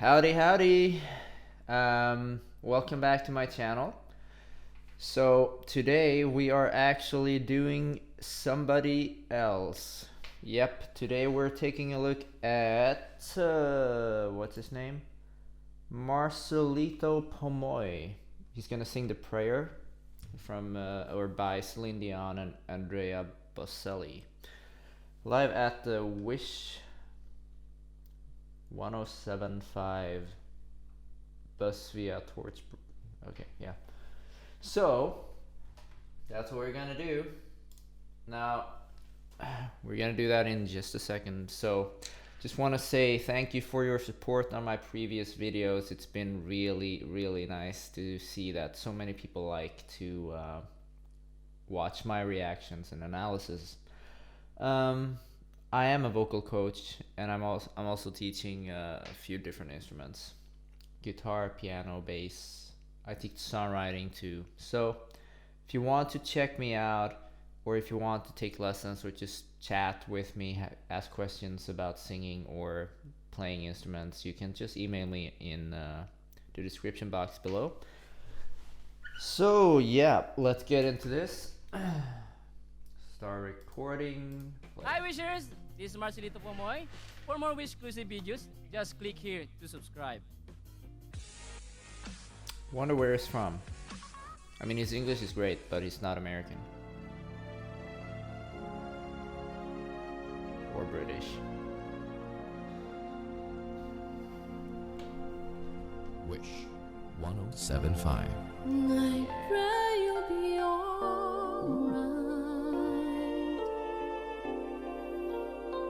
Howdy, howdy. Welcome back to my channel. So today we are actually doing somebody else. Yep, today we're taking a look at what's his name? Marcelito Pomoy. He's gonna sing the prayer from or by Celine Dion and Andrea Bocelli. Live at the Wish 1075 bus via Torch. Okay, yeah. So that's what we're gonna do. Now we're gonna do that in just a second. So just want to say thank you for your support on my previous videos. It's been really nice to see that so many people like to watch my reactions and analysis. I am a vocal coach, and I'm also teaching a few different instruments: guitar, piano, bass. I teach songwriting too. So if you want to check me out, or if you want to take lessons, or just chat with me, ask questions about singing or playing instruments, you can just email me in the description box below. So yeah, let's get into this. Start recording. Hi Wishers, this is Marcelito Pomoy. For more Wish exclusive videos, just click here to subscribe. Wonder where he's from. I mean, his English is great, but he's not American. Or British. Wish 1075. I pray you'll be alright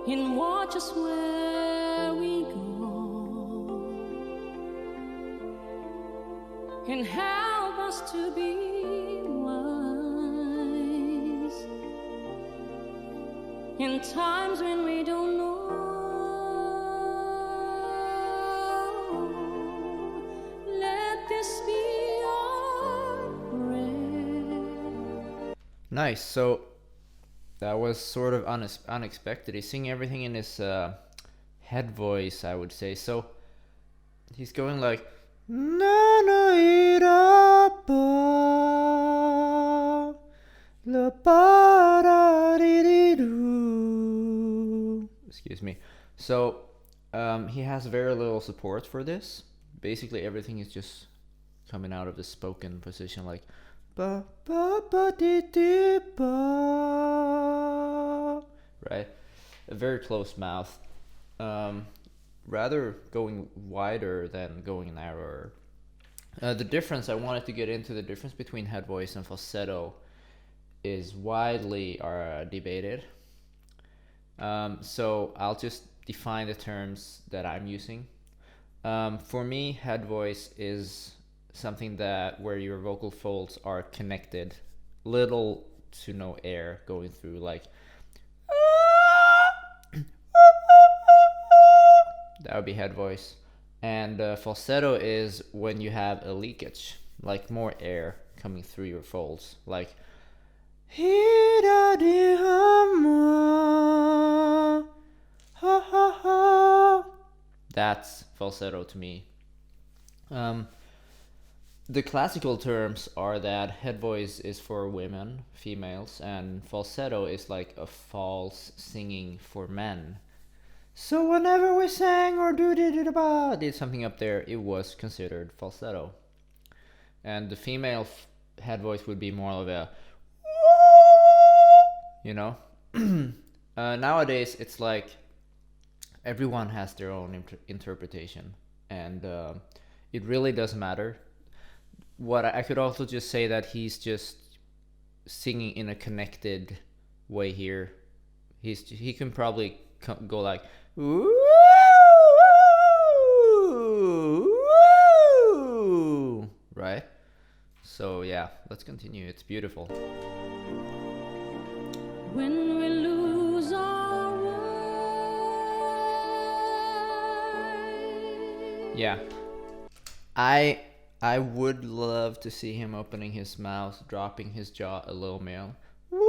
and watch us where we go and help us to be wise in times when we don't know. Let this be our prayer. Nice. So that was sort of unexpected. He's singing everything in his head voice, I would say. So he's going like na na ira pa la pa da di di do. Excuse me. So he has very little support for this. Basically everything is just coming out of the spoken position, like ba ba ba di di ba, right? A very close mouth, rather going wider than going narrower. The difference, I wanted to get into the difference between head voice and falsetto, is widely debated. So I'll just define the terms that I'm using. For me, head voice is something that where your vocal folds are connected, little to no air going through, like that would be head voice. And falsetto is when you have a leakage, like more air coming through your folds, like that's falsetto to me. The classical terms are that head voice is for women, females, and falsetto is like a false singing for men. So whenever we sang or did something up there, it was considered falsetto. And the female head voice would be more of a, you know. Nowadays it's like everyone has their own interpretation, and it really doesn't matter. What I could also just say that he's just singing in a connected way here. He can probably go like ooh, right? So yeah, let's continue. It's beautiful. When we lose our way. Yeah, I would love to see him opening his mouth, dropping his jaw a little more. Why?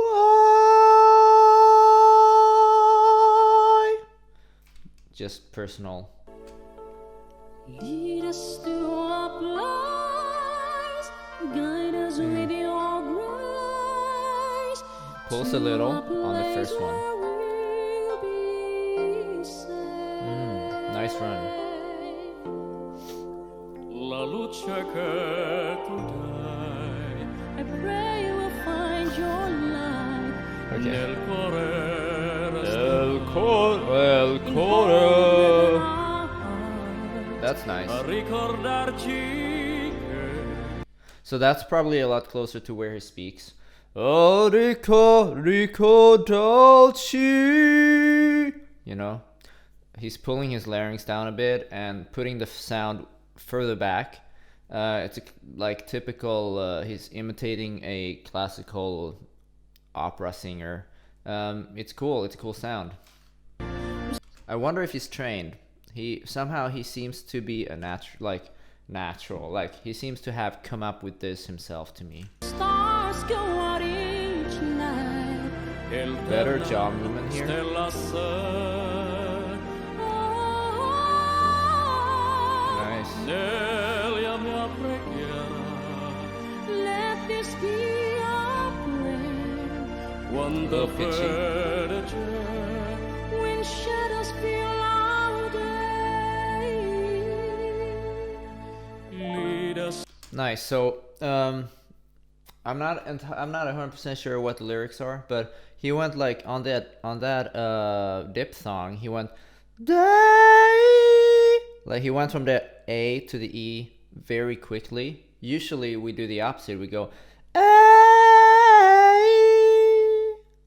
Just personal Lead us to our place, guide us with your grace. Pulls a little on the first one. Nice run. La luce che tu dai I pray you will find your light. Okay. nel cuore El Coro. That's nice. a ricordarci che So that's probably a lot closer to where he speaks. Oh, ricordarci. You know, he's pulling his larynx down a bit and putting the sound further back. It's like typical. He's imitating a classical opera singer. It's cool. It's a cool sound. I wonder if he's trained. He seems to be a natural. Like he seems to have come up with this himself to me. Stars go out each night. Better jaw movement here. stella se Nice. nella mia preghiera Let this be our prayer. quando Little pitchy. fede c'è When shadows fill our day. lead us Nice. So I'm not 100% sure what the lyrics are, but he went like on that diphthong. He went day, like he went from the A to the E very quickly. Usually we do the opposite. We go A,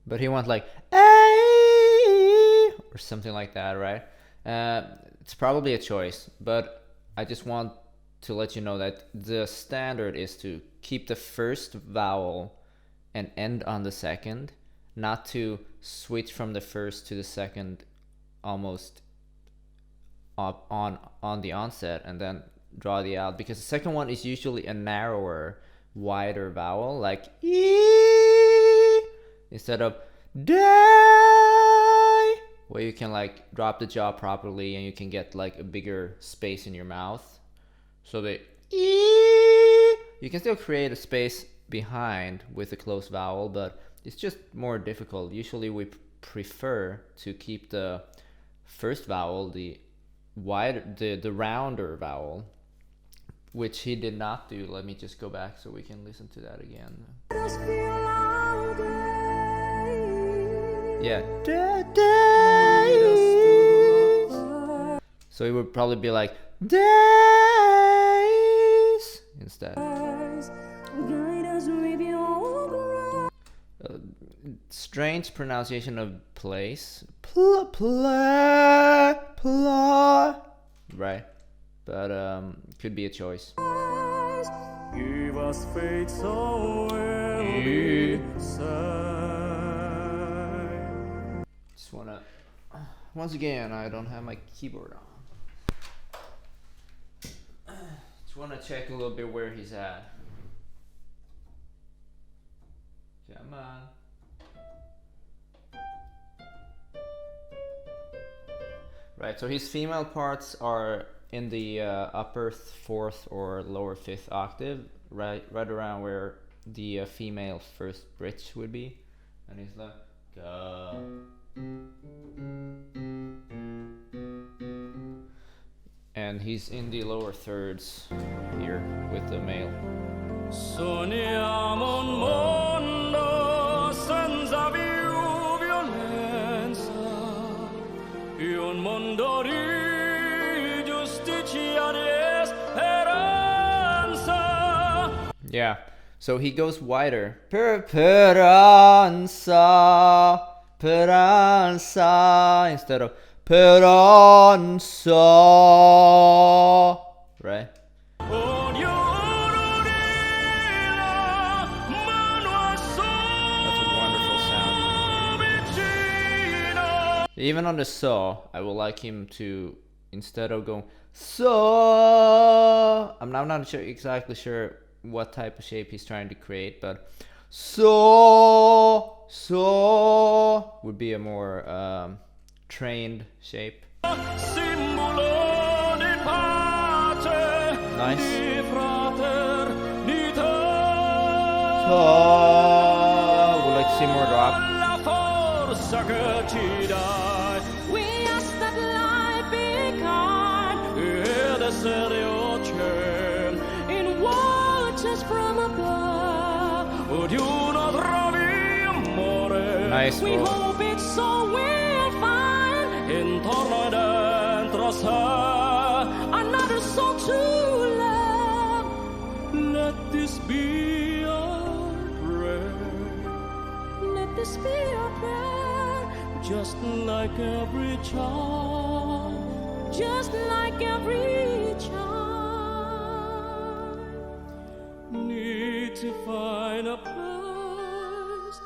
but he went like A or something like that, right? It's probably a choice, but I just want to let you know that the standard is to keep the first vowel and end on the second, not to switch from the first to the second almost up on the onset and then draw the out, because the second one is usually a narrower, wider vowel, like E, instead of day, where you can like drop the jaw properly and you can get like a bigger space in your mouth. So the E, you can still create a space behind with a closed vowel, but it's just more difficult. Usually we prefer to keep the first vowel, the rounder vowel, which he did not do. Let me just go back so we can listen to that again. Yeah. So it would probably be like days instead. Guide us with your grace. Strange pronunciation of place. Right. But could be a choice. give us faith so well Yeah. say Just wanna once again, I don't have my keyboard on. Just wanna check a little bit where he's at. Come on. Right, so his female parts are in the upper fourth or lower fifth octave, right around where the female first bridge would be, and he's like, go. And he's in the lower thirds here with the male. Sogniamo un mondo senza più violenza, un mondo di giustizia e speranza. Yeah, so he goes wider. Speranza instead of Speranza, right? Ognuno dirà, mano a That's a wonderful sound. vicino. Even on the saw, I would like him to, instead of going saw, I'm not exactly sure what type of shape he's trying to create, but saw would be a more trained shape. Simbolo di pace. nice. fraternità. Would like to see more drop. La forza che ci dai We ask that life be kind ed essere ocean. in waters from above. Ognuno trovi amore Nice. We Bro. hope it's so we'll find intorno e dentro sé. another soul to love. Let this be our prayer, Let this be our prayer, just like every child. just like every child. Need to find a place.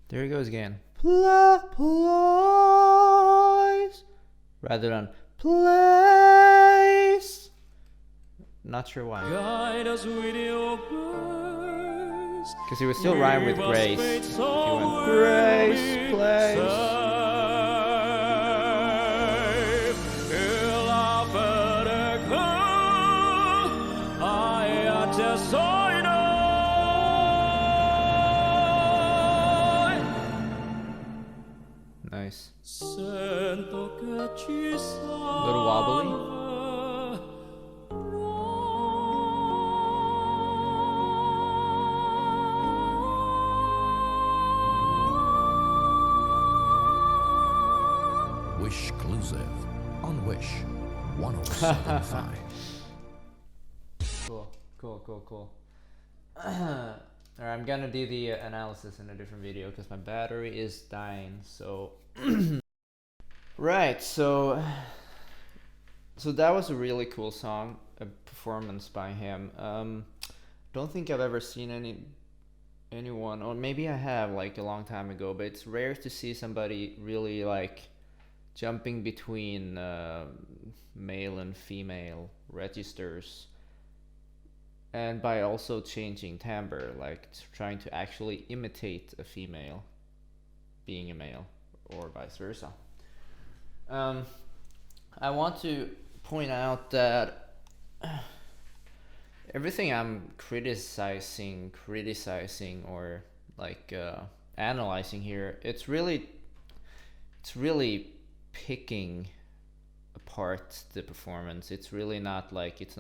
There he goes again. Place. Rather than place. Not sure why. Guide us with your grace. Because he would still rhyme with Give us grace. faith If so he went we'll grace, be place. safe. E la fede che hai a te soi noi. Nice. Sento che ci salva. Little wobbly. Wish exclusive on Wish 1075. Cool. Alright, I'm gonna do the analysis in a different video because my battery is dying. So, right. So that was a really cool song, a performance by him. Don't think I've ever seen anyone, or maybe I have, like a long time ago. But it's rare to see somebody really like jumping between male and female registers, and by also changing timbre, like trying to actually imitate a female being a male, or vice versa. I want to point out that everything I'm criticizing or like analyzing here, it's really picking apart the performance. It's really not like, it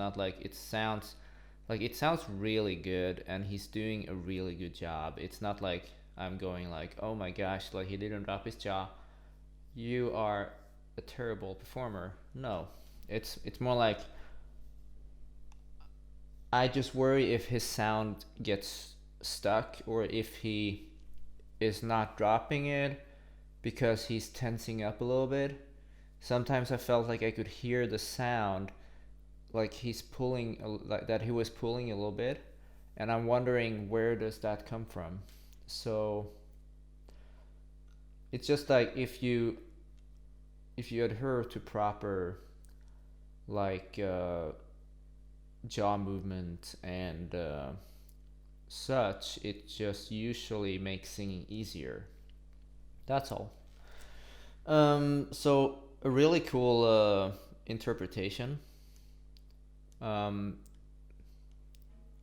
sounds really good and he's doing a really good job. It's not like I'm going like, oh my gosh, like he didn't drop his jaw, you are a terrible performer. No, it's more like I just worry if his sound gets stuck, or if he is not dropping it because he's tensing up a little bit. Sometimes I felt like I could hear the sound, like he's pulling, like that he was pulling a little bit, and I'm wondering where does that come from. So it's just like if you adhere to proper like jaw movement and such, it just usually makes singing easier. That's all. So a really cool interpretation. I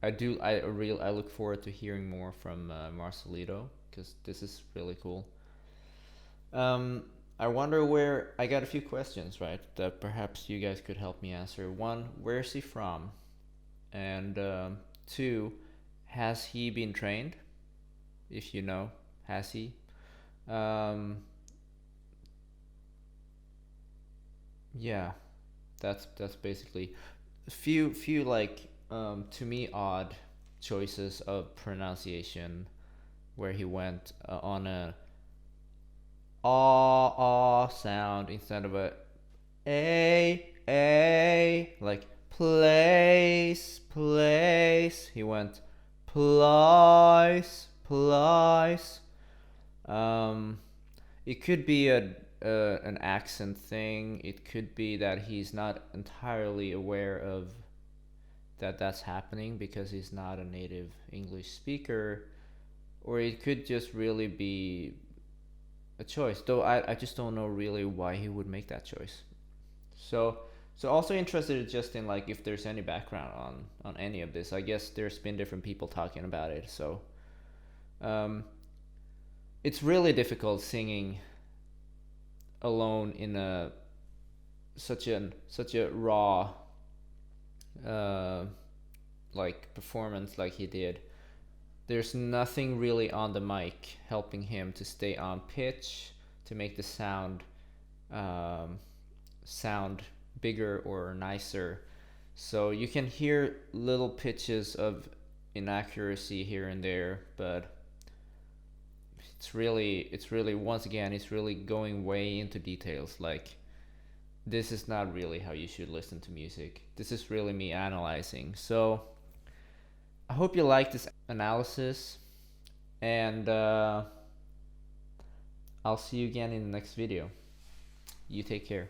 look forward to hearing more from Marcelito, because this is really cool. I wonder where, I got a few questions, right, that perhaps you guys could help me answer. One, where's he from? And two, has he been trained? If you know, has he? Yeah, that's basically a few like to me odd choices of pronunciation, where he went on a sound instead of a, like place. He went plice. It could be an accent thing. It could be that he's not entirely aware of that's happening because he's not a native English speaker, or it could just really be a choice, though I just don't know really why he would make that choice. So So also interested just in like if there's any background on any of this. I guess there's been different people talking about it. So it's really difficult singing alone in a such a raw like performance like he did. There's nothing really on the mic helping him to stay on pitch, to make the sound sound bigger or nicer. So you can hear little pitches of inaccuracy here and there, but it's really once again it's really going way into details. Like, this is not really how you should listen to music. This is really me analyzing. So I hope you like this analysis, and I'll see you again in the next video. You take care.